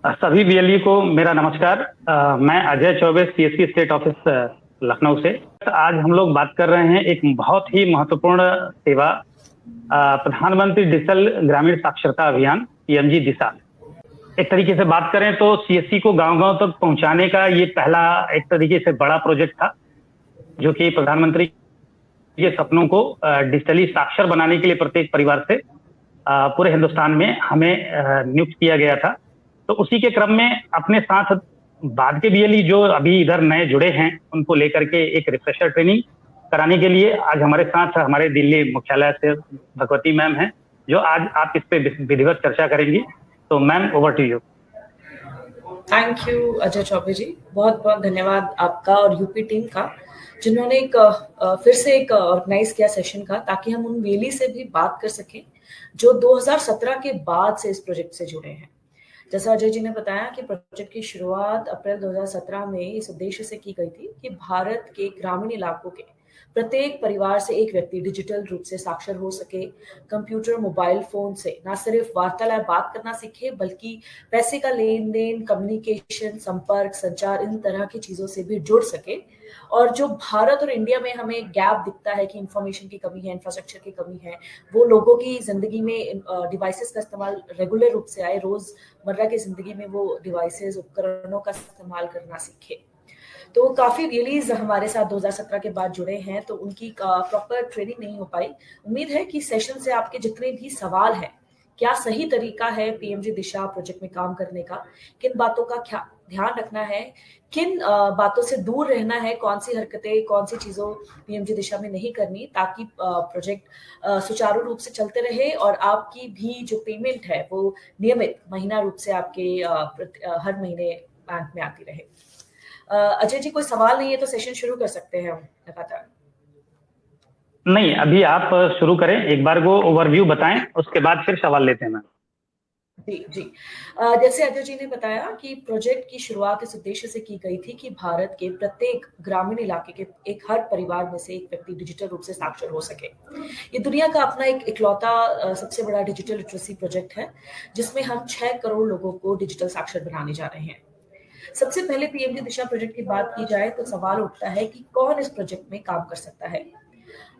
सभी बीएलई को मेरा नमस्कार। मैं Ajay Choubey, CSC state office Lucknow से। आज हम लोग बात कर रहे हैं एक बहुत ही महत्वपूर्ण सेवा, प्रधानमंत्री डिजिटल ग्रामीण साक्षरता अभियान पीएमजी दिशा। एक तरीके से बात करें तो सीएससी को गांव-गांव तक पहुंचाने का ये पहला एक तरीके से बड़ा प्रोजेक्ट था, जो कि प्रधानमंत्री के सपनों को डिजिटली साक्षर बनाने के लिए प्रत्येक परिवार से पूरे हिंदुस्तान में हमें नियुक्त किया गया था। तो उसी के क्रम में अपने साथ बाद के बीएलई जो अभी इधर नए जुड़े हैं, उनको लेकर के एक रिफ्रेशर ट्रेनिंग कराने के लिए आज हमारे साथ हमारे दिल्ली मुख्यालय से भगवती मैम हैं, जो आज आप इस पे विधिवत चर्चा करेंगी। तो ma'am, over to you. Thank you Ajay Choubey ji, बहुत बहुत धन्यवाद आपका और यूपी टीम का, जिन्होंने एक फिर से एक ऑर्गेनाइज किया सेशन का, ताकि हम उन वेली से भी बात कर सकें जो 2017 के बाद से इस प्रोजेक्ट से जुड़े हैं। जैसा अजय जी ने बताया कि प्रोजेक्ट की शुरुआत अप्रैल 2017 में इस उद्देश्य से की गई थी कि भारत के ग्रामीण इलाकों के प्रत्येक परिवार से एक व्यक्ति डिजिटल रूप से साक्षर हो सके, कंप्यूटर मोबाइल फोन से न सिर्फ वार्तालाप बात करना सीखे, बल्कि पैसे का लेन देन, कम्युनिकेशन, संपर्क, संचार, इन तरह की चीजों से भी जुड़ सके। और जो भारत और इंडिया में हमें गैप दिखता है कि इंफॉर्मेशन की कमी है, इंफ्रास्ट्रक्चर की कमी है, वो लोगों की जिंदगी में डिवाइसेस का इस्तेमाल रेगुलर रूप से आए, रोजमर्रा की जिंदगी में वो डिवाइसेस, उपकरणों का इस्तेमाल करना सीखे। तो काफी रिलीज हमारे साथ 2017 के बाद जुड़े हैं, तो उनकी प्रॉपर ट्रेनिंग नहीं हो पाई। उम्मीद है कि सेशन से आपके जितने भी सवाल हैं, क्या सही तरीका है पीएमजी दिशा प्रोजेक्ट में काम करने का, किन बातों का क्या ध्यान रखना है, किन बातों से दूर रहना है, कौन सी हरकतें, कौन सी चीजों पीएमजी दिशा में नहीं करनी, ताकि प्रोजेक्ट सुचारू रूप से चलते रहे और आपकी भी जो पेमेंट है वो नियमित महीना रूप से आपके हर महीने बैंक में आती रहे। अजय जी, कोई सवाल नहीं है तो सेशन शुरू कर सकते हैं हम लगातार। नहीं, अभी आप शुरू करें, एक बार वो ओवरव्यू बताएं, उसके बाद फिर सवाल लेते हैं मैम। जी जी, जैसे अजय जी ने बताया कि प्रोजेक्ट की शुरुआत इस उद्देश्य से की गई थी कि भारत के प्रत्येक ग्रामीण इलाके के एक हर परिवार में से एक व्यक्ति डिजिटल रूप से साक्षर हो सके। ये दुनिया का अपना एक इकलौता सबसे बड़ा डिजिटल लिटरेसी प्रोजेक्ट है, जिसमें हम 6 करोड़ लोगों को डिजिटल साक्षर बनाने जा रहे हैं। सबसे पहले पीएमजी दिशा प्रोजेक्ट की बात की जाए तो सवाल उठता है कि कौन इस प्रोजेक्ट में काम कर सकता है।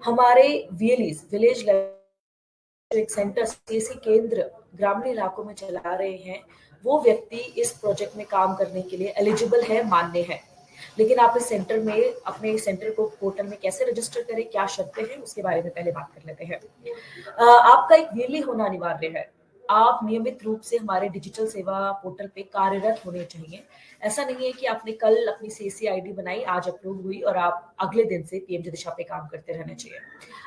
हमारे वीएलईज, विलेज लेवल एक सेंटर, सीएससी केंद्र ग्रामीण इलाकों में चला रहे हैं, वो व्यक्ति इस प्रोजेक्ट में काम करने के लिए एलिजिबल है, मान्य है। लेकिन आप इस सेंटर में अपने सेंटर को पोर्टल में कैसे रजिस्टर करें, क्या शर्तें हैं, उसके बारे में पहले बात कर लेते हैं। आपका एक वीएलई होना अनिवार्य है। आप नियमित रूप से हमारे डिजिटल सेवा पोर्टल पे कार्यरत होने चाहिए। ऐसा नहीं है कि आपने कल अपनी सीएससी आईडी बनाई, आज अप्रूव हुई और आप अगले दिन से पीएमजी दिशा पे काम करते रहने चाहिए।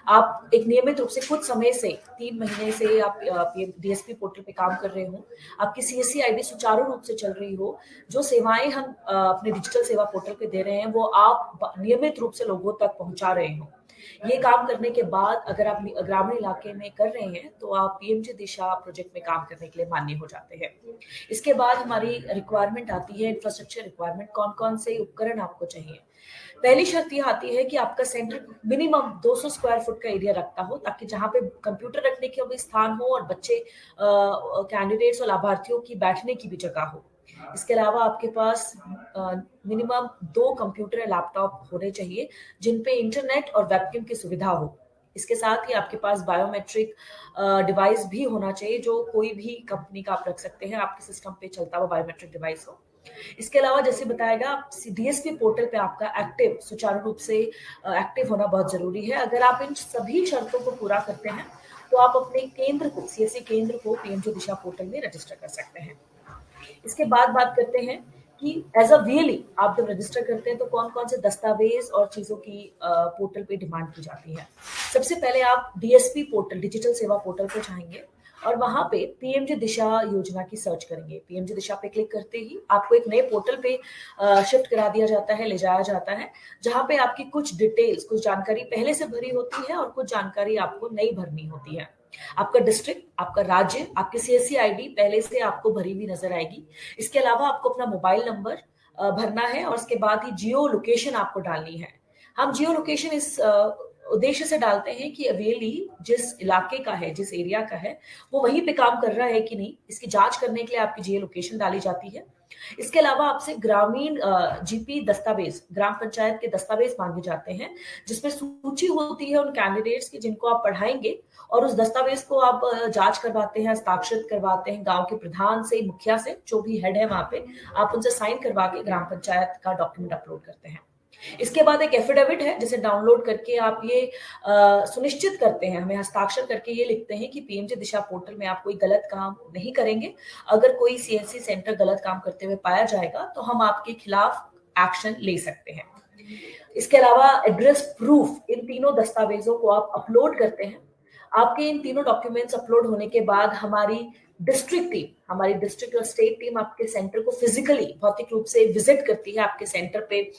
आप एक नियमित रूप से कुछ समय से 3 महीने से आप डीएसपी पोर्टल पे काम कर रहे हो, आपकी सीएससी आईडी सुचारू रूप से चल रही हो, जो सेवाएं हम अपने डिजिटल सेवा पोर्टल पे दे रहे हैं वो आप नियमित रूप से लोगों तक पहुंचा रहे हो। ये काम करने के बाद अगर आप ग्रामीण इलाके में कर रहे हैं तो आप पीएमजी दिशा प्रोजेक्ट में काम करने के लिए मान्य हो जाते हैं। इसके बाद हमारी रिक्वायरमेंट आती है, इंफ्रास्ट्रक्चर रिक्वायरमेंट, कौन कौन से उपकरण आपको चाहिए। पहली शर्त ये आती है कि आपका सेंटर मिनिमम 200 स्क्वायर फुट का एरिया रखता हो, ताकि जहां पे कंप्यूटर रखने के भी स्थान हो और बच्चे कैंडिडेट्स और लाभार्थियों की बैठने की भी जगह हो। इसके अलावा आपके पास मिनिमम 2 कंप्यूटर या लैपटॉप होने चाहिए, जिन पे इंटरनेट और वेबकैम की सुविधा हो। इसके साथ ही आपके पास बायोमेट्रिक डिवाइस भी होना चाहिए, जो कोई भी कंपनी का आप रख सकते हैं, आपके सिस्टम पे चलता हुआ बायोमेट्रिक डिवाइस हो। इसके अलावा जैसे बताएगा, डीएसपी पोर्टल पे आपका एक्टिव, सुचारू रूप से एक्टिव होना बहुत जरूरी है। अगर आप इन सभी शर्तों को पूरा करते हैं तो आप अपने केंद्र को, सीएससी केंद्र को पीएमजी दिशा पोर्टल में रजिस्टर कर सकते हैं। इसके बाद बात करते हैं कि एज अ वीएलई आप जब रजिस्टर करते हैं तो कौन कौन से दस्तावेज और चीजों की पोर्टल पे डिमांड की जाती है। सबसे पहले आप डीएसपी पोर्टल, डिजिटल सेवा पोर्टल पे जाएंगे और वहां पे पीएमजी दिशा योजना की सर्च करेंगे। पीएमजी दिशा पे क्लिक करते ही आपको एक नए पोर्टल पे शिफ्ट करा दिया जाता है, ले जाया जाता है, जहां पे आपकी कुछ डिटेल्स, कुछ जानकारी पहले से भरी होती है और कुछ जानकारी आपको नई भरनी होती है। आपका डिस्ट्रिक्ट, आपका राज्य, आपकी सीएससी आईडी पहले से आपको भरी हुई नजर आएगी। इसके अलावा आपको अपना मोबाइल नंबर भरना है और उसके बाद ही जियो लोकेशन आपको डालनी है। हम जियो लोकेशन इस उद्देश्य से डालते हैं कि अवेली जिस इलाके का है, जिस एरिया का है, वो वहीं पे काम कर रहा है कि नहीं, इसकी जांच करने के लिए आपकी जियो लोकेशन डाली जाती है। इसके अलावा आपसे ग्रामीण जीपी दस्तावेज, ग्राम पंचायत के दस्तावेज मांगे जाते हैं, जिसमें सूची होती है उन कैंडिडेट्स की जिनको आप पढ़ाएंगे, और उस दस्तावेज को आप जांच करवाते हैं, हस्ताक्षरित करवाते हैं गांव के प्रधान से, मुखिया से, जो भी हेड है वहां पे, आप उनसे साइन करवा के ग्राम पंचायत का डॉक्यूमेंट अपलोड करते हैं। इसके बाद एक एफिडेविट है जिसे डाउनलोड करके आप ये सुनिश्चित करते हैं, हमें हस्ताक्षर करके ये लिखते हैं कि पीएमजे दिशा पोर्टल में आप कोई गलत काम नहीं करेंगे। अगर कोई सीएससी सेंटर गलत काम करते हुए पाया जाएगा तो हम आपके खिलाफ एक्शन ले सकते हैं। इसके अलावा एड्रेस प्रूफ, इन तीनों दस्तावेजों को आप अपलोड करते हैं। आपके इन तीनों डॉक्यूमेंट्स अपलोड होने के बाद हमारी डिस्ट्रिक्ट और स्टेट टीम आपके सेंटर को फिजिकली, भौतिक रूप से विजिट करती है, आपके सेंटर पे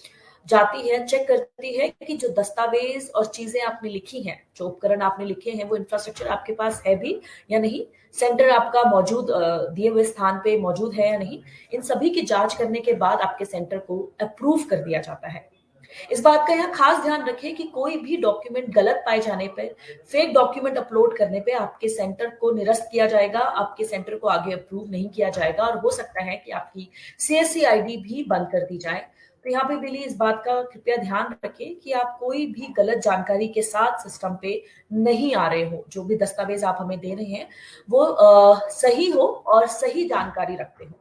जाती है, चेक करती है कि जो दस्तावेज और चीजें आपने लिखी हैं, जो उपकरण आपने लिखे हैं, वो इंफ्रास्ट्रक्चर आपके पास है भी या नहीं, सेंटर आपका मौजूद दिए हुए स्थान पे मौजूद है या नहीं। इन सभी की जांच करने के बाद आपके सेंटर को अप्रूव कर दिया जाता है। इस बात का यहाँ खास ध्यान रखें कि कोई भी डॉक्यूमेंट गलत पाए जाने पर, फेक डॉक्यूमेंट अपलोड करने पे आपके सेंटर को निरस्त किया जाएगा, आपके सेंटर को आगे अप्रूव नहीं किया जाएगा, और हो सकता है कि आपकी सीएससी आईडी भी बंद कर दी जाए। तो यहाँ पे बिली इस बात का कृपया ध्यान रखें कि आप कोई भी गलत जानकारी के साथ सिस्टम पे नहीं आ रहे हो। जो भी दस्तावेज आप हमें दे रहे हैं वो सही हो और सही जानकारी रखते हो।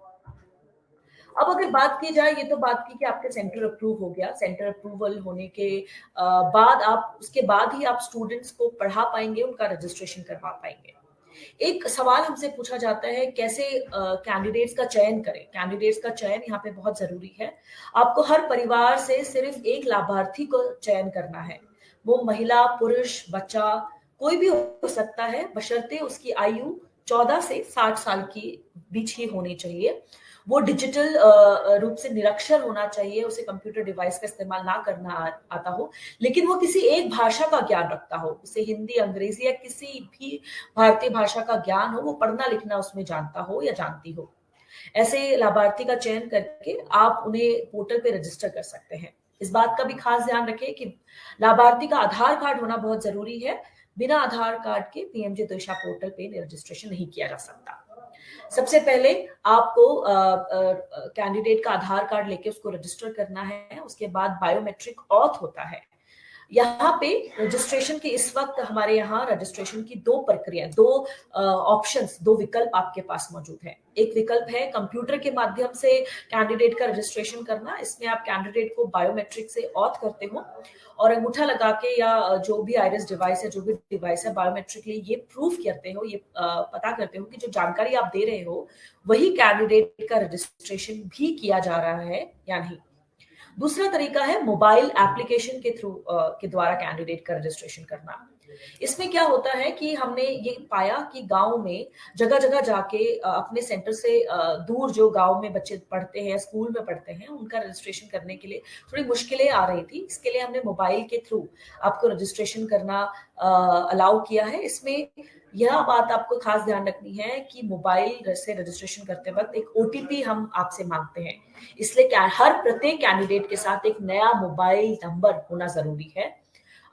अब अगर बात की जाए, ये तो बात की कि आपके सेंटर अप्रूव हो गया, सेंटर अप्रूवल होने के बाद आप, उसके बाद ही आप स्टूडेंट्स को पढ़ा पाएंगे, उनका रजिस्ट्रेशन करवा पाएंगे। एक सवाल हमसे पूछा जाता है, कैसे कैंडिडेट्स का चयन करें। कैंडिडेट्स का चयन यहाँ पे बहुत जरूरी है। आपको हर परिवार से सिर्फ एक लाभार्थी को चयन करना है। वो महिला, पुरुष, बच्चा कोई भी हो सकता है, बशर्ते उसकी आयु 14 से 60 साल की बीच ही होनी चाहिए। वो डिजिटल रूप से निरक्षर होना चाहिए, उसे कंप्यूटर डिवाइस का इस्तेमाल ना करना आता हो, लेकिन वो किसी एक भाषा का ज्ञान रखता हो, उसे हिंदी, अंग्रेजी या किसी भी भारतीय भाषा का ज्ञान हो, वो पढ़ना लिखना उसमें जानता हो या जानती हो। ऐसे लाभार्थी का चयन करके आप उन्हें पोर्टल पे रजिस्टर कर सकते हैं। इस बात का भी खास ध्यान रखें कि लाभार्थी का आधार कार्ड होना बहुत जरूरी है। बिना आधार कार्ड के पीएमजे दिशा पोर्टल पे रजिस्ट्रेशन नहीं किया जा सकता। सबसे पहले आपको कैंडिडेट का आधार कार्ड लेके उसको रजिस्टर करना है। उसके बाद बायोमेट्रिक ऑथ होता है। यहाँ पे रजिस्ट्रेशन के इस वक्त हमारे यहाँ रजिस्ट्रेशन की दो प्रक्रिया, दो ऑप्शंस, दो विकल्प आपके पास मौजूद है। एक विकल्प है कंप्यूटर के माध्यम से कैंडिडेट का रजिस्ट्रेशन करना। इसमें आप कैंडिडेट को बायोमेट्रिक से ऑथ करते हो और अंगूठा लगा के या जो भी आइरिस डिवाइस है, जो भी डिवाइस है, बायोमेट्रिकली ये प्रूफ करते हो, ये पता करते हो कि जो जानकारी आप दे रहे हो वही कैंडिडेट का रजिस्ट्रेशन भी किया जा रहा है या नहीं। दूसरा तरीका है मोबाइल एप्लीकेशन के थ्रू के द्वारा कैंडिडेट का रजिस्ट्रेशन करना। इसमें क्या होता है कि हमने ये पाया कि गांव में जगह जगह जाके अपने सेंटर से दूर जो गांव में बच्चे पढ़ते हैं, स्कूल में पढ़ते हैं, उनका रजिस्ट्रेशन करने के लिए थोड़ी मुश्किलें आ रही थी। इसके लिए हमने मोबाइल के थ्रू आपको रजिस्ट्रेशन करना अलाउ किया है। इसमें यह बात आपको खास ध्यान रखनी है कि मोबाइल से रजिस्ट्रेशन करते वक्त एक ओटीपी हम आपसे मांगते हैं, इसलिए हर प्रत्येक कैंडिडेट के साथ एक नया मोबाइल नंबर होना जरूरी है।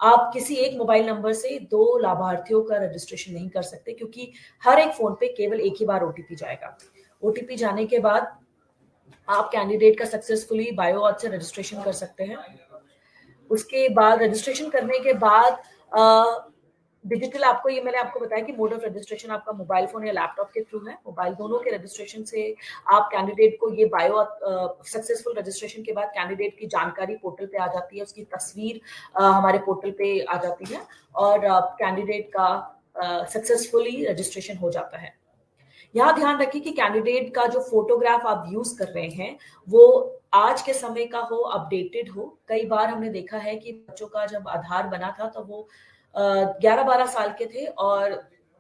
आप किसी एक मोबाइल नंबर से दो लाभार्थियों का रजिस्ट्रेशन नहीं कर सकते, क्योंकि हर एक फोन पे केवल एक ही बार ओटीपी जाएगा। ओटीपी जाने के बाद आप कैंडिडेट का सक्सेसफुली बायो ऑथ से रजिस्ट्रेशन कर सकते हैं। उसके बाद रजिस्ट्रेशन करने के बाद डिजिटल, आपको ये मैंने आपको बताया कि मोड ऑफ रजिस्ट्रेशन आपका मोबाइल फोन या लैपटॉप के थ्रू है। मोबाइल दोनों के रजिस्ट्रेशन से आप कैंडिडेट को ये बायो सक्सेसफुल रजिस्ट्रेशन के बाद कैंडिडेट की जानकारी पोर्टल पे आ जाती है, उसकी तस्वीर हमारे पोर्टल पे आ जाती है और कैंडिडेट का सक्सेसफुली रजिस्ट्रेशन हो जाता है। यहाँ ध्यान रखिए कि कैंडिडेट का जो फोटोग्राफ आप यूज कर रहे हैं वो आज के समय का हो, अपडेटेड हो। कई बार हमने देखा है कि बच्चों का जब आधार बना था तो वो 11-12 साल के थे और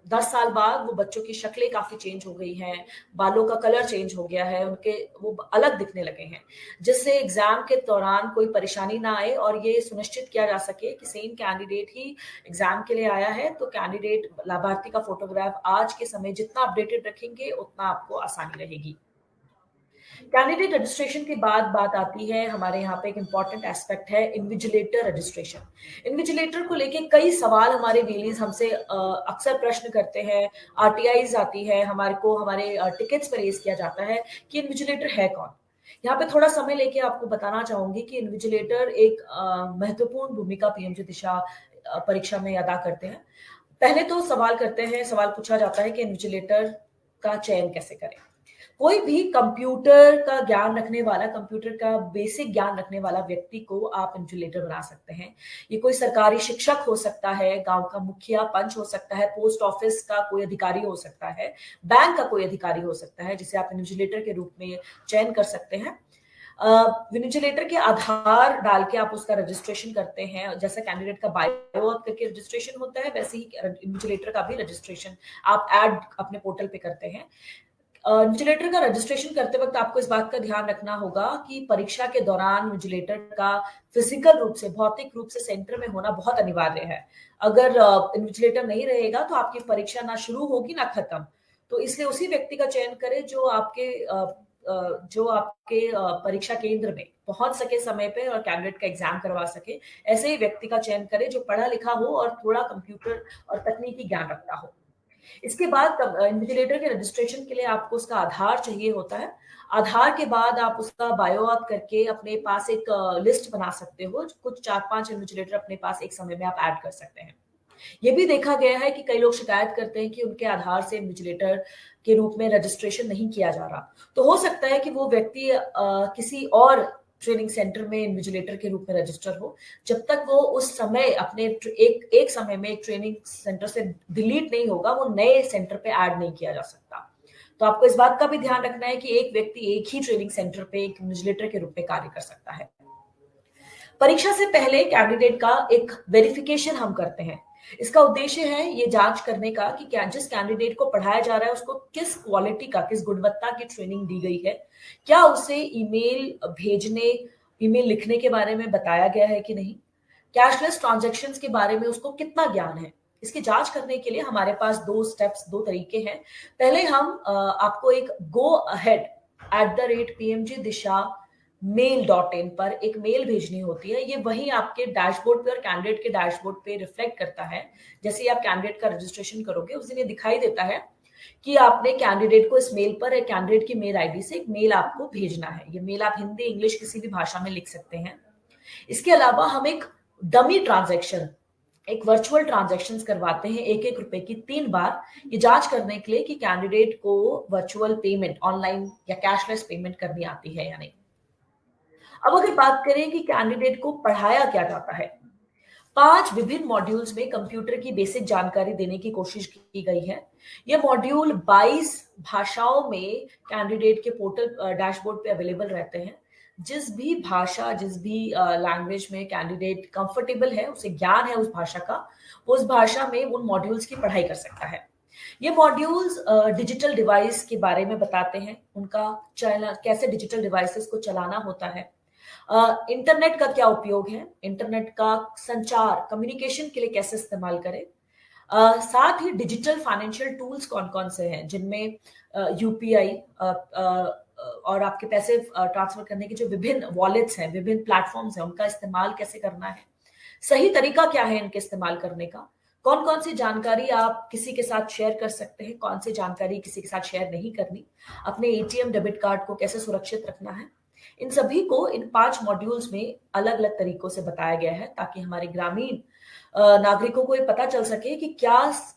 10 साल बाद वो बच्चों की शक्लें काफी चेंज हो गई हैं, बालों का कलर चेंज हो गया है, उनके वो अलग दिखने लगे हैं, जिससे एग्जाम के दौरान कोई परेशानी ना आए और ये सुनिश्चित किया जा सके कि सेम कैंडिडेट ही एग्जाम के लिए आया है। तो कैंडिडेट लाभार्थी का फोटोग्राफ आज के समय जितना अपडेटेड रखेंगे उतना आपको आसानी रहेगी। कैंडिडेट रजिस्ट्रेशन के बाद बात आती है, हमारे यहाँ पे एक इंपॉर्टेंट एस्पेक्ट है इन्विजिलेटर रजिस्ट्रेशन। इन्विजिलेटर को लेके कई सवाल हमारे डेलीज हमसे अक्सर प्रश्न करते हैं, आरटीआईज आती है हमारे को, हमारे टिकट्स पर रेज किया जाता है कि इन्विजिलेटर है कौन। यहाँ पे थोड़ा समय लेके आपको बताना चाहूंगी कि इन्विजिलेटर एक महत्वपूर्ण भूमिका पीएमजी दिशा परीक्षा में अदा करते हैं। पहले तो सवाल पूछा जाता है कि इन्विजिलेटर का चयन कैसे करें। कोई भी कंप्यूटर का ज्ञान रखने वाला, कंप्यूटर का बेसिक ज्ञान रखने वाला व्यक्ति को आप इन्विजिलेटर बना सकते हैं। ये कोई सरकारी शिक्षक हो सकता है, गांव का मुखिया पंच हो सकता है, पोस्ट ऑफिस का कोई अधिकारी हो सकता है, बैंक का कोई अधिकारी हो सकता है, जिसे आप इन्विजिलेटर के रूप में चयन कर सकते हैं। इन्विजिलेटर के आधार डाल के आप उसका रजिस्ट्रेशन करते हैं। जैसा कैंडिडेट का बायो करके रजिस्ट्रेशन होता है, वैसे ही इन्विजिलेटर का भी रजिस्ट्रेशन आप ऐड अपने पोर्टल पे करते हैं। इन्विजिलेटर का रजिस्ट्रेशन करते वक्त आपको इस बात का ध्यान रखना होगा कि परीक्षा के दौरान इन्विजिलेटर का फिजिकल रूप से, भौतिक रूप से सेंटर में होना बहुत अनिवार्य है। अगर इन्विजिलेटर नहीं रहेगा तो आपकी परीक्षा ना शुरू होगी ना खत्म। तो इसलिए उसी व्यक्ति का चयन करें जो आपके परीक्षा केंद्र में पहुंच सके समय पे और कैंडिडेट का एग्जाम करवा सके। ऐसे ही व्यक्ति का चयन करें जो पढ़ा लिखा हो और थोड़ा कंप्यूटर और तकनीकी ज्ञान रखता हो। इसके बाद इन्विजिलेटर के रजिस्ट्रेशन के लिए आपको उसका आधार चाहिए होता है। आधार के बाद आप उसका बायो ऑथ करके अपने पास एक लिस्ट बना सकते हो। कुछ 4-5 इन्विजिलेटर अपने पास एक समय में आप ऐड कर सकते हैं। ये भी देखा गया है कि कई लोग शिकायत करते हैं कि उनके आधार से इन्विजिलेटर के रूप में रजिस्ट्रेशन नहीं किया जा रहा। तो हो सकता है कि वो व्यक्ति किसी और ट्रेनिंग सेंटर में इन्विजिलेटर के रूप में रजिस्टर हो। जब तक वो उस समय अपने एक समय में एक ट्रेनिंग सेंटर से डिलीट नहीं होगा, वो नए सेंटर पे ऐड नहीं किया जा सकता। तो आपको इस बात का भी ध्यान रखना है कि एक व्यक्ति एक ही ट्रेनिंग सेंटर पे एक इन्विजिलेटर के रूप में कार्य कर सकता है। परीक्षा से पहले कैंडिडेट का एक वेरिफिकेशन हम करते हैं। इसका उद्देश्य है ये जांच करने का कि क्या जिस कैंडिडेट को पढ़ाया जा रहा है उसको किस क्वालिटी का, किस गुणवत्ता की ट्रेनिंग दी गई है, क्या उसे ईमेल भेजने, ईमेल लिखने के बारे में बताया गया है कि नहीं, कैशलेस ट्रांजैक्शंस के बारे में उसको कितना ज्ञान है। इसकी जांच करने के लिए हमारे पास दो तरीके हैं। पहले हम आपको एक go@pmgdisha.mail.in पर एक मेल भेजनी होती है। ये वही आपके डैशबोर्ड पे और कैंडिडेट के डैशबोर्ड पे रिफ्लेक्ट करता है। जैसे ही आप कैंडिडेट का रजिस्ट्रेशन करोगे उस दिन ये दिखाई देता है कि आपने कैंडिडेट को इस मेल पर, एक कैंडिडेट की मेल आईडी से एक मेल आपको भेजना है। ये मेल आप हिंदी, इंग्लिश किसी भी भाषा में लिख सकते हैं। इसके अलावा हम एक डमी ट्रांजैक्शन, एक वर्चुअल ट्रांजैक्शंस करवाते हैं 1-1 रुपए की 3 बार, ये जांच करने के लिए कि कैंडिडेट को वर्चुअल पेमेंट, ऑनलाइन या कैशलेस पेमेंट करनी आती है या नहीं। अब अगर बात करें कि कैंडिडेट को पढ़ाया क्या जाता है, 5 विभिन्न मॉड्यूल्स में कंप्यूटर की बेसिक जानकारी देने की कोशिश की गई है। ये मॉड्यूल 22 भाषाओं में कैंडिडेट के पोर्टल डैशबोर्ड पे अवेलेबल रहते हैं। जिस भी भाषा, जिस भी लैंग्वेज में कैंडिडेट कंफर्टेबल है, उसे ज्ञान है उस भाषा का, उस भाषा में उन मॉड्यूल्स की पढ़ाई कर सकता है। ये मॉड्यूल्स डिजिटल डिवाइस के बारे में बताते हैं, उनका कैसे डिजिटल डिवाइसेस को चलाना होता है, इंटरनेट का क्या उपयोग है, इंटरनेट का संचार, कम्युनिकेशन के लिए कैसे इस्तेमाल करें। साथ ही डिजिटल फाइनेंशियल टूल्स कौन कौन से हैं, जिनमें यूपीआई और आपके पैसे ट्रांसफर करने के जो विभिन्न वॉलेट्स हैं, विभिन्न प्लेटफॉर्म्स हैं, उनका इस्तेमाल कैसे करना है, सही तरीका क्या है इनके इस्तेमाल करने का, कौन कौन सी जानकारी आप किसी के साथ शेयर कर सकते हैं, कौन सी जानकारी किसी के साथ शेयर नहीं करनी, अपने एटीएम डेबिट कार्ड को कैसे सुरक्षित रखना है। इन सभी को इन 5 मॉड्यूल्स में अलग अलग तरीकों से बताया गया है, ताकि हमारे ग्रामीण नागरिकों को ये पता चल सके कि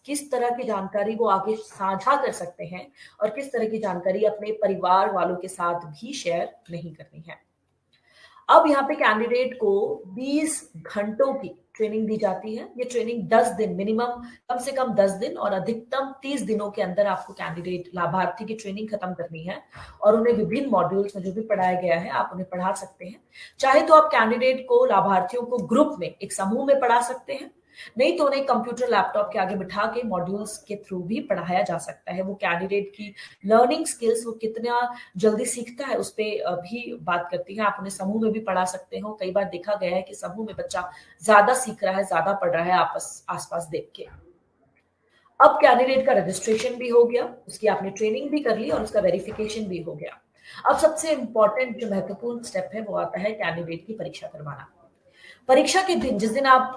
किस तरह की जानकारी वो आगे साझा कर सकते हैं और किस तरह की जानकारी अपने परिवार वालों के साथ भी शेयर नहीं करनी है। अब यहाँ पे कैंडिडेट को 20 घंटों की ट्रेनिंग दी जाती है। ये ट्रेनिंग 10 दिन, मिनिमम कम से कम 10 दिन और अधिकतम 30 दिनों के अंदर आपको कैंडिडेट लाभार्थी की ट्रेनिंग खत्म करनी है और उन्हें विभिन्न मॉड्यूल्स में जो भी पढ़ाया गया है आप उन्हें पढ़ा सकते हैं। चाहे तो आप कैंडिडेट को, लाभार्थियों को ग्रुप में, एक समूह में पढ़ा सकते हैं, नहीं तो उन्हें कंप्यूटर लैपटॉप के आगे बिठा के मॉड्यूल्स के थ्रू भी पढ़ाया जा सकता है। वो कैंडिडेट की लर्निंग स्किल्स, वो कितना जल्दी सीखता है, उस पर भी बात करती है। आप उन्हें समूह में भी पढ़ा सकते हो। कई बार देखा गया है कि समूह में बच्चा ज्यादा सीख रहा है, ज्यादा पढ़ रहा है आसपास देख के। अब कैंडिडेट का रजिस्ट्रेशन भी हो गया, उसकी आपने ट्रेनिंग भी कर ली और उसका वेरिफिकेशन भी हो गया। अब सबसे इम्पोर्टेंट जो महत्वपूर्ण स्टेप है वो आता है कैंडिडेट की परीक्षा करवाना। परीक्षा के दिन, जिस दिन आप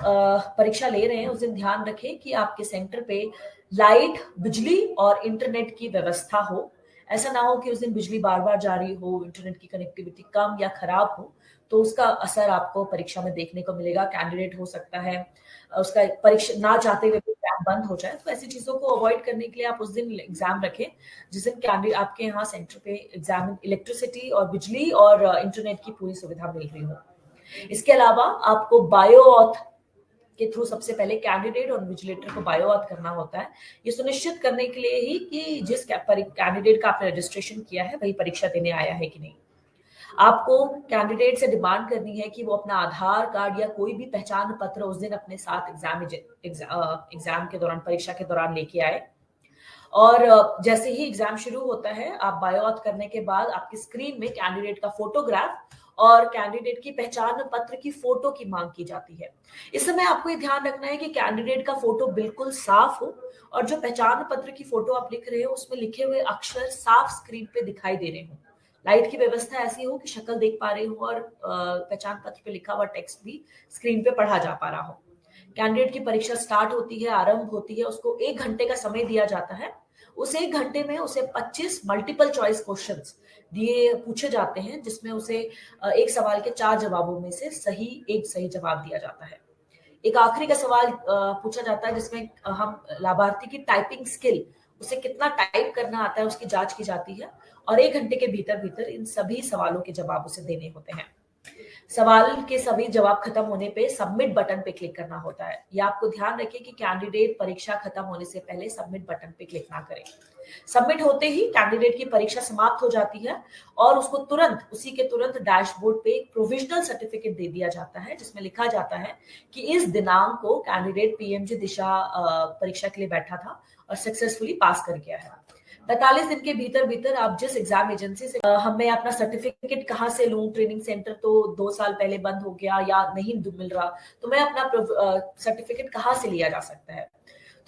परीक्षा ले रहे हैं, उस दिन ध्यान रखें कि आपके सेंटर पे लाइट, बिजली और इंटरनेट की व्यवस्था हो। ऐसा ना हो कि उस दिन बिजली बार-बार जा रही हो, इंटरनेट की कनेक्टिविटी कम या खराब हो, तो उसका असर आपको परीक्षा में देखने को मिलेगा। कैंडिडेट हो सकता है उसका परीक्षा ना चाहते हुए भी एग्ज़ाम बंद हो जाए, तो ऐसी चीज़ों को अवॉइड करने के लिए आप उस दिन एग्ज़ाम रखें, जिस दिन आपके यहाँ सेंटर पे एग्ज़ाम इलेक्ट्रिसिटी और बिजली और इंटरनेट की पूरी सुविधा मिल रही हो। इसके अलावा आपको बायो ऑथ के थ्रू सबसे पहले कैंडिडेट और इन्विजिलेटर को बायो ऑथ करना होता है। ये सुनिश्चित करने के लिए ही कि जिस कैंडिडेट का आपने रजिस्ट्रेशन किया है वही परीक्षा देने आया है कि नहीं। आपको कैंडिडेट से डिमांड करनी है कि वो अपना आधार कार्ड या कोई भी पहचान पत्र उस दिन अपने साथ एग्जाम के दौरान, परीक्षा के दौरान लेके आए। और जैसे ही एग्जाम शुरू होता है, आप बायो ऑथ करने के बाद आपकी स्क्रीन में कैंडिडेट का फोटोग्राफ और कैंडिडेट की पहचान पत्र की फोटो की मांग की जाती है। इस समय आपको ये ध्यान रखना है कि कैंडिडेट का फोटो बिल्कुल साफ हो और जो पहचान पत्र की फोटो आप लिख रहे हो उसमें लिखे हुए अक्षर साफ स्क्रीन पे दिखाई दे रहे हो। लाइट की व्यवस्था ऐसी हो कि शक्ल देख पा रहे हो और पहचान पत्र पे लिखा हुआ टेक्स्ट भी स्क्रीन पे पढ़ा जा पा रहा हो। कैंडिडेट की परीक्षा स्टार्ट होती है, आरंभ होती है, उसको 1 घंटे का समय दिया जाता है। उस 1 घंटे में उसे 25 मल्टीपल चॉइस क्वेश्चंस पूछे जाते हैं, जिसमें उसे एक सवाल के 4 जवाबों में से एक सही जवाब दिया जाता है। एक आखिरी का सवाल पूछा जाता है जिसमें हम लाभार्थी की टाइपिंग स्किल, उसे कितना टाइप करना आता है उसकी जांच की जाती है और 1 घंटे के भीतर इन सभी सवालों के जवाब उसे देने होते हैं। सवाल के सभी जवाब खत्म होने पे सबमिट बटन पे क्लिक करना होता है। ये आपको ध्यान रखें कि कैंडिडेट परीक्षा खत्म होने से पहले सबमिट बटन पे क्लिक ना करें। सबमिट होते ही कैंडिडेट की परीक्षा समाप्त हो जाती है और उसको उसी के तुरंत डैशबोर्ड पे एक प्रोविजनल सर्टिफिकेट दे दिया जाता है, जिसमें लिखा जाता है कि इस दिनांक को कैंडिडेट पीएमजी दिशा परीक्षा के लिए बैठा था और सक्सेसफुली पास कर गया है। 45 दिन के भीतर आप जिस एग्जाम एजेंसी से हमें अपना सर्टिफिकेट कहाँ से लूं, ट्रेनिंग सेंटर तो 2 साल पहले बंद हो गया या नहीं मिल रहा, तो मैं अपना सर्टिफिकेट कहाँ से लिया जा सकता है।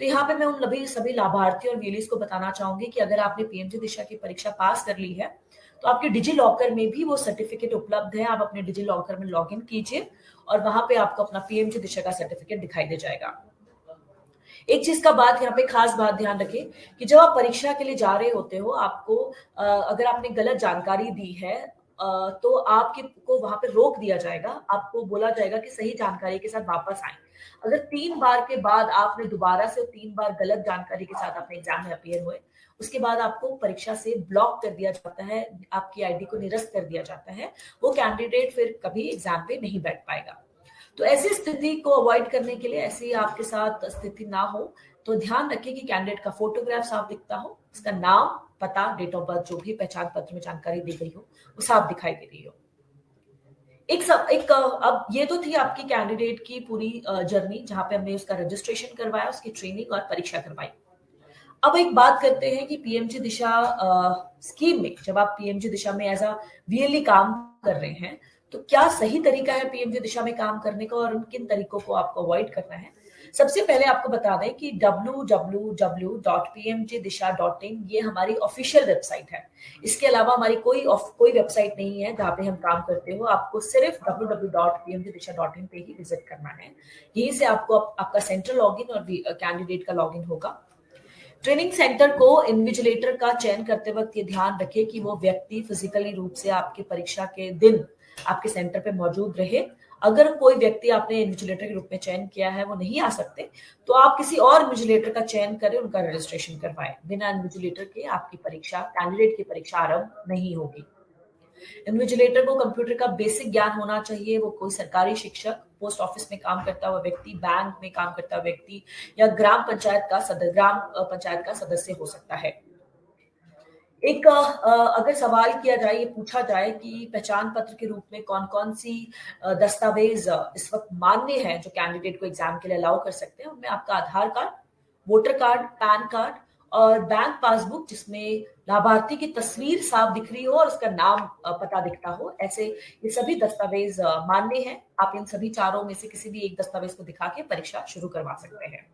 तो यहाँ पे मैं उन सभी लाभार्थी और वीएलईज को बताना चाहूंगी कि अगर आपने पीएमजी दिशा की परीक्षा पास कर ली है तो आपके डिजी लॉकर में भी वो सर्टिफिकेट उपलब्ध है। आप अपने डिजी लॉकर में लॉग इन कीजिए और वहां पे आपको अपना पीएमजी दिशा का सर्टिफिकेट दिखाई दे जाएगा। एक चीज का बात यहाँ पे खास बात ध्यान रखें कि जब आप परीक्षा के लिए जा रहे होते हो, आपको अगर आपने गलत जानकारी दी है तो को वहां पे रोक दिया जाएगा। आपको बोला जाएगा कि सही जानकारी के साथ वापस आए। अगर 3 बार के बाद आपने दोबारा से 3 बार गलत जानकारी के साथ अपने एग्जाम में अपीयर हुए, उसके बाद आपको परीक्षा से ब्लॉक कर दिया जाता है, आपकी आईडी को निरस्त कर दिया जाता है। वो कैंडिडेट फिर कभी एग्जाम पे नहीं बैठ पाएगा। तो ऐसी स्थिति को अवॉइड करने के लिए, ऐसी आपके साथ स्थिति ना हो, तो ध्यान रखें कि कैंडिडेट का फोटोग्राफ साफ दिखता हो, उसका नाम, पता, डेट ऑफ बर्थ, जो भी पहचान पत्र में जानकारी दी गई हो वो साफ दिखाई दे रही हो। अब ये तो थी आपकी कैंडिडेट की पूरी जर्नी, जहां पे हमने उसका रजिस्ट्रेशन करवाया, उसकी ट्रेनिंग और परीक्षा करवाई। अब एक बात करते हैं कि पीएमजी दिशा स्कीम में जब आप पीएमजी दिशा में एज अ वीएलई काम कर रहे हैं तो क्या सही तरीका है पीएमजी दिशा में काम करने का और किन तरीकों को आपको अवॉइड करना है। सबसे पहले आपको बता दें कि www.pmjdisha.in ये हमारी ऑफिशियल वेबसाइट है। इसके अलावा हमारी कोई वेबसाइट नहीं है जहाँ पे हम काम करते हो। आपको सिर्फ www.pmjdisha.in पे ही विजिट करना है। यहीं से आपको आपका सेंट्रल लॉगिन और कैंडिडेट का लॉगिन होगा। ट्रेनिंग सेंटर को इन्विजिलेटर का चयन करते वक्त ये ध्यान रखें कि वो व्यक्ति फिजिकली रूप से आपकी परीक्षा के दिन आपके सेंटर पे मौजूद रहे। अगर कोई व्यक्ति आपने इन्विजिलेटर के रूप में चयन किया है वो नहीं आ सकते, तो आप किसी और इन्विजिलेटर का चयन करें, उनका रजिस्ट्रेशन करवाएं। बिना इन्विजिलेटर के आपकी परीक्षा, कैंडिडेट की परीक्षा आरंभ नहीं होगी। इन्विजिलेटर को कंप्यूटर का बेसिक ज्ञान होना चाहिए। वो कोई सरकारी शिक्षक, पोस्ट ऑफिस में काम करता हुआ व्यक्ति, बैंक में काम करता हुआ व्यक्ति या ग्राम पंचायत का सदस्य हो सकता है। अगर सवाल किया जाए, ये पूछा जाए कि पहचान पत्र के रूप में कौन कौन सी दस्तावेज इस वक्त मान्य है जो कैंडिडेट को एग्जाम के लिए अलाउ कर सकते हैं, उनमें आपका Aadhaar card, voter card, PAN card और बैंक पासबुक जिसमें लाभार्थी की तस्वीर साफ दिख रही हो और उसका नाम पता दिखता हो, ऐसे ये सभी दस्तावेज मान्य हैं। आप इन सभी चारों में से किसी भी एक दस्तावेज को दिखा के परीक्षा शुरू करवा सकते हैं।